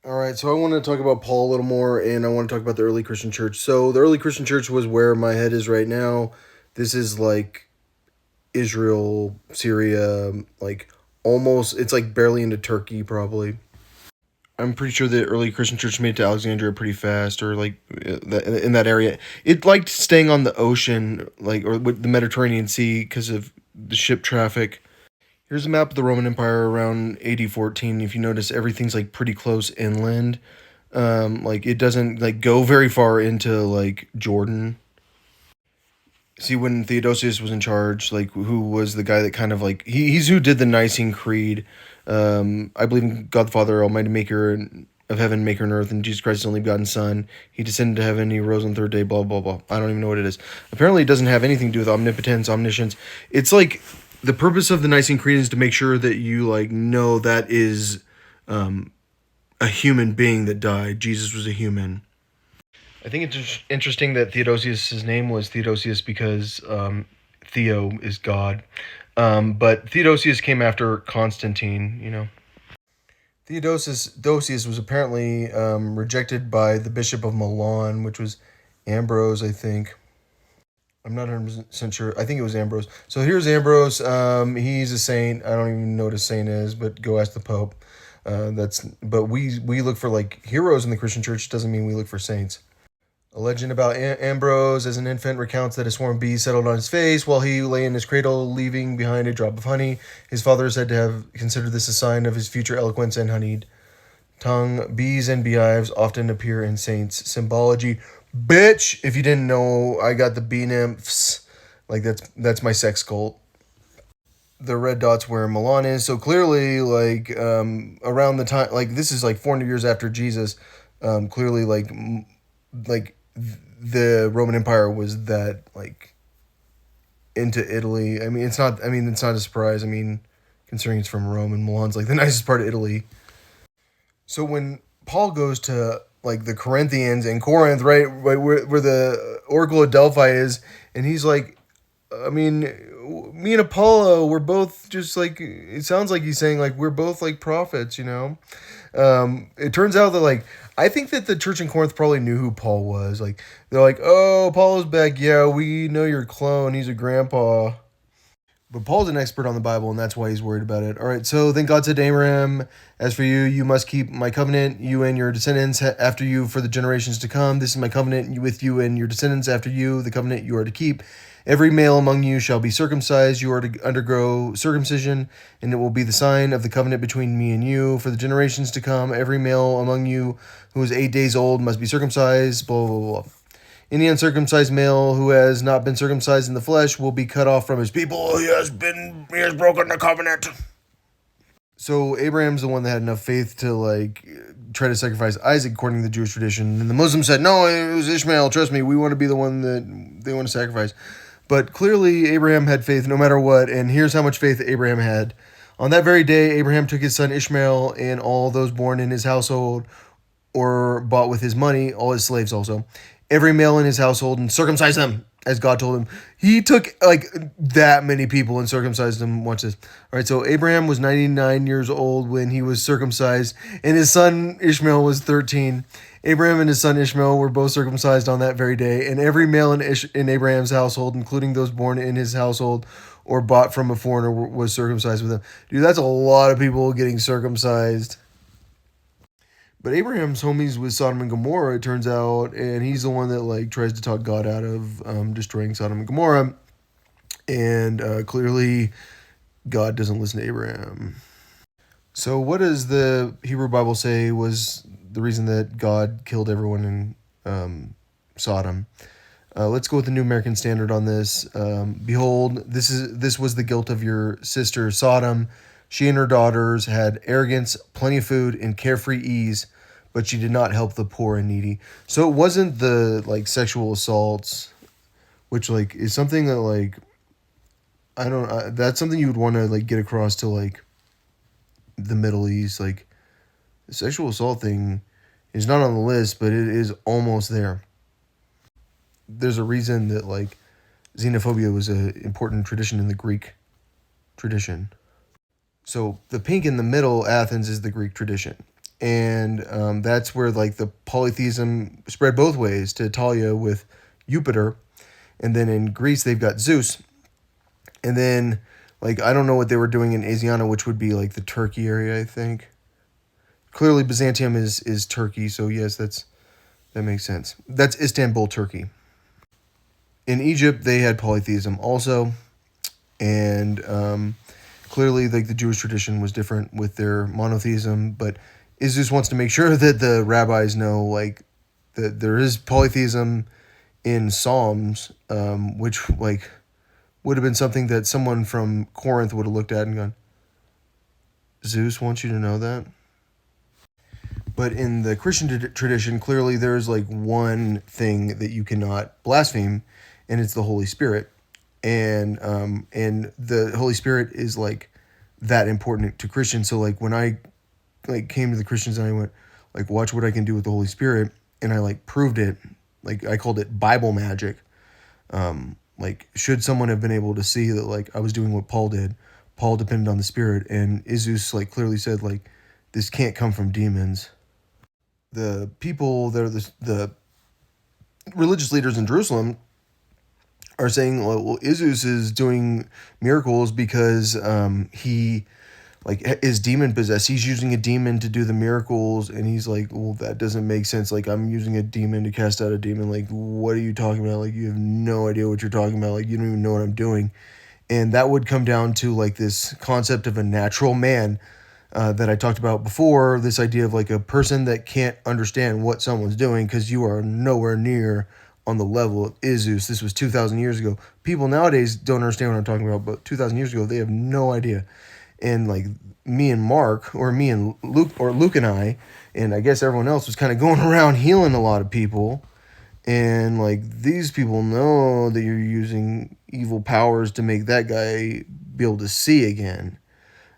All right, so I want to talk about Paul a little more, and I want to talk about the early Christian church. So the early Christian church was where my head is right now. This is like Israel, Syria, like almost. It's like barely into Turkey, probably. I'm pretty sure the early Christian church made it to Alexandria pretty fast, or like in that area. It liked staying on the ocean, like or with the Mediterranean Sea, because of the ship traffic. Here's a map of the Roman Empire around AD 14. If you notice, everything's like pretty close inland. Like it doesn't like go very far into like Jordan. See, when Theodosius was in charge, like who was the guy that kind of like he's who did the Nicene Creed. I believe in God the Father, Almighty Maker of heaven, Maker and earth, and Jesus Christ, His only begotten Son. He descended to heaven. He rose on the third day. Blah blah blah. I don't even know what it is. Apparently, it doesn't have anything to do with omnipotence, omniscience. It's like the purpose of the Nicene Creed is to make sure that you like know that is a human being that died. Jesus was a human. I think it's interesting that Theodosius' name was Theodosius because Theo is God. But Theodosius came after Constantine, you know. Theodosius was apparently rejected by the Bishop of Milan, which was Ambrose, I think. I'm not 100% sure. I think it was Ambrose. So here's Ambrose. He's a saint. I don't even know what a saint is, but go ask the Pope. But we look for like heroes in the Christian church. Doesn't mean we look for saints. A legend about Ambrose as an infant recounts that a swarm of bees settled on his face while he lay in his cradle, leaving behind a drop of honey. His father is said to have considered this a sign of his future eloquence and honeyed tongue. Bees and beehives often appear in saints' symbology. Bitch, if you didn't know, I got the bee nymphs. Like that's my sex cult. The red dots where Milan is. So clearly, like around the time, like this is like 400 years after Jesus. Clearly, like the Roman Empire was that like into Italy. I mean, it's not. I mean, it's not a surprise. I mean, considering it's from Rome and Milan's like the nicest part of Italy. So when Paul goes to like the Corinthians and Corinth, right where the Oracle of Delphi is, and he's like, I mean, me and Apollo, we're both just like. It sounds like he's saying like we're both like prophets, you know. It turns out that like I think that the church in Corinth probably knew who Paul was. Like they're like, "Oh, Paul's back. Yeah, we know your clone. He's a grandpa." But Paul's an expert on the Bible, and that's why he's worried about it. All right, so then God said to Abraham, "As for you, you must keep my covenant, you and your descendants after you for the generations to come. This is my covenant with you and your descendants after you, the covenant you are to keep. Every male among you shall be circumcised. You are to undergo circumcision, and it will be the sign of the covenant between me and you. For the generations to come, every male among you who is 8 days old must be circumcised." Blah, blah, blah. "Any uncircumcised male who has not been circumcised in the flesh will be cut off from his people. He has broken the covenant." So Abraham's the one that had enough faith to like try to sacrifice Isaac according to the Jewish tradition, and the Muslims said, "No, it was Ishmael. Trust me, we want to be the one that they want to sacrifice." But clearly, Abraham had faith no matter what, and here's how much faith Abraham had. On that very day, Abraham took his son Ishmael and all those born in his household or bought with his money, all his slaves also, every male in his household, and circumcised them as God told him. He took like that many people and circumcised them. Watch this. All right, so Abraham was 99 years old when he was circumcised, and his son Ishmael was 13. Abraham and his son Ishmael were both circumcised on that very day, and every male in Abraham's household, including those born in his household or bought from a foreigner, was circumcised with him. Dude, that's a lot of people getting circumcised. But Abraham's homies with Sodom and Gomorrah, it turns out, and he's the one that like tries to talk God out of destroying Sodom and Gomorrah, and clearly God doesn't listen to Abraham. So, what does the Hebrew Bible say was the reason that God killed everyone in Sodom? Let's go with the New American Standard on this. "Behold, this was the guilt of your sister Sodom. She and her daughters had arrogance, plenty of food, and carefree ease, but she did not help the poor and needy." So it wasn't the like sexual assaults, which like is something that like I don't. That's something you would want to like get across to like the Middle East. Like the sexual assault thing is not on the list, but it is almost there. There's a reason that like xenophobia was an important tradition in the Greek tradition. So the pink in the middle, Athens, is the Greek tradition. and that's where like the polytheism spread both ways to Italia with Jupiter, and then in Greece they've got Zeus, and then like I don't know what they were doing in Asiana, which would be like the Turkey area, I think. Clearly, Byzantium is Turkey, so yes, that makes sense. That's Istanbul, Turkey. In Egypt, they had polytheism also, and clearly, like the Jewish tradition was different with their monotheism. But Isus wants to make sure that the rabbis know, like, that there is polytheism in Psalms, which like would have been something that someone from Corinth would have looked at and gone, Zeus wants you to know that. But in the Christian tradition, clearly there's like one thing that you cannot blaspheme, and it's the Holy Spirit. And the Holy Spirit is like that important to Christians. So like when I like came to the Christians and I went like, watch what I can do with the Holy Spirit, and I like proved it. Like I called it Bible magic. Like should someone have been able to see that like I was doing what Paul did, Paul depended on the Spirit, and Isus like clearly said like this can't come from demons. The people that are the religious leaders in Jerusalem are saying, well, Isus is doing miracles because he like is demon possessed. He's using a demon to do the miracles, and he's like, well, that doesn't make sense. Like I'm using a demon to cast out a demon. Like what are you talking about? Like you have no idea what you're talking about. Like you don't even know what I'm doing. And that would come down to like this concept of a natural man that I talked about before, this idea of like a person that can't understand what someone's doing because you are nowhere near on the level of Isus. This was 2,000 years ago. People nowadays don't understand what I'm talking about, but 2,000 years ago, they have no idea. And like me and Mark, or me and Luke, or Luke and I, and I guess everyone else was kind of going around healing a lot of people. And like these people know that you're using evil powers to make that guy be able to see again.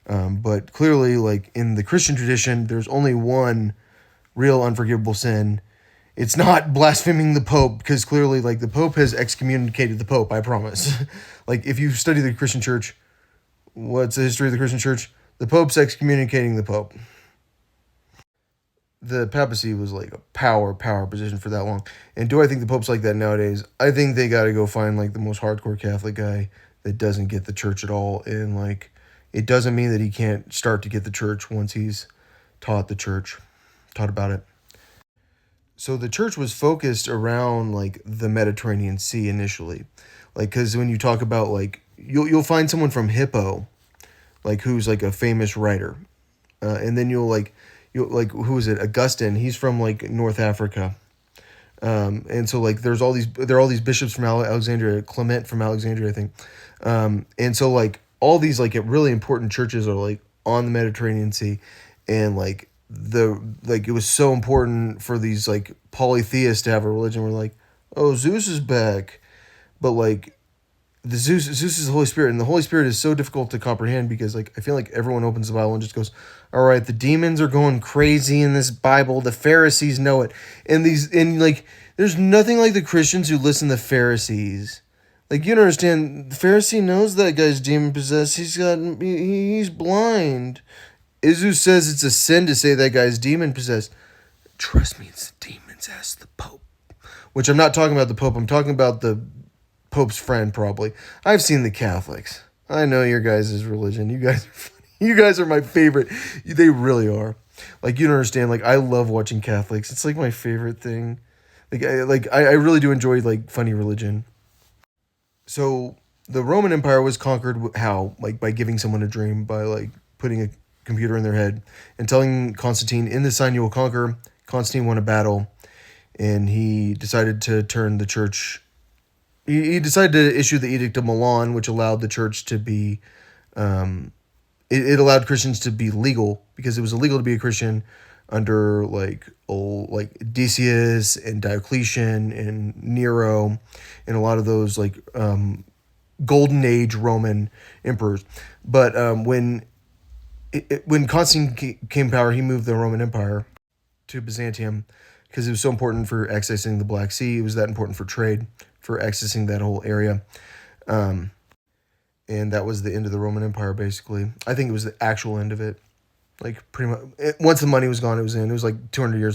But clearly, like in the Christian tradition, there's only one real unforgivable sin. It's not blaspheming the Pope, because clearly, like the Pope has excommunicated the Pope. I promise. Like if you study the Christian Church, what's the history of the Christian Church? The Pope's excommunicating the Pope. The papacy was like a power position for that long. And do I think the Pope's like that nowadays? I think they got to go find like the most hardcore Catholic guy that doesn't get the church at all, and like it doesn't mean that he can't start to get the church once he's taught about it. So the church was focused around like the Mediterranean Sea initially. Like, because when you talk about like, you'll find someone from Hippo, like who's like a famous writer. And then you'll like, who is it? Augustine, he's from like North Africa. And so like there are all these bishops from Alexandria, Clement from Alexandria, I think. And so like all these like really important churches are like on the Mediterranean Sea, and like it was so important for these like polytheists to have a religion where like, oh, Zeus is back, but like the Zeus is the Holy Spirit, and the Holy Spirit is so difficult to comprehend because like I feel like everyone opens the Bible and just goes, all right, the demons are going crazy in this Bible, the Pharisees know it, and like there's nothing like the Christians who listen to Pharisees. Like, you don't understand, the Pharisee knows that guy's demon possessed. He's blind. Isus says it's a sin to say that guy's demon possessed. Trust me, it's the demons. Ask the Pope. Which I'm not talking about the Pope. I'm talking about the Pope's friend, probably. I've seen the Catholics. I know your guys' religion. You guys are funny. You guys are my favorite. They really are. Like, you don't understand. Like, I love watching Catholics. It's like my favorite thing. I really do enjoy like funny religion. So the Roman Empire was conquered how? Like by giving someone a dream, by like putting a computer in their head and telling Constantine, in this sign you will conquer. Constantine won a battle, and he decided to turn the church. He decided to issue the Edict of Milan, which allowed the church to be, it allowed Christians to be legal, because it was illegal to be a Christian under like Decius and Diocletian and Nero and a lot of those like golden age Roman emperors. But when Constantine came to power, he moved the Roman Empire to Byzantium because it was so important for accessing the Black Sea. It was that important for trade, for accessing that whole area. And that was the end of the Roman Empire, basically. I think it was the actual end of it. Like pretty much, once the money was gone, it was in. It was like 200 years.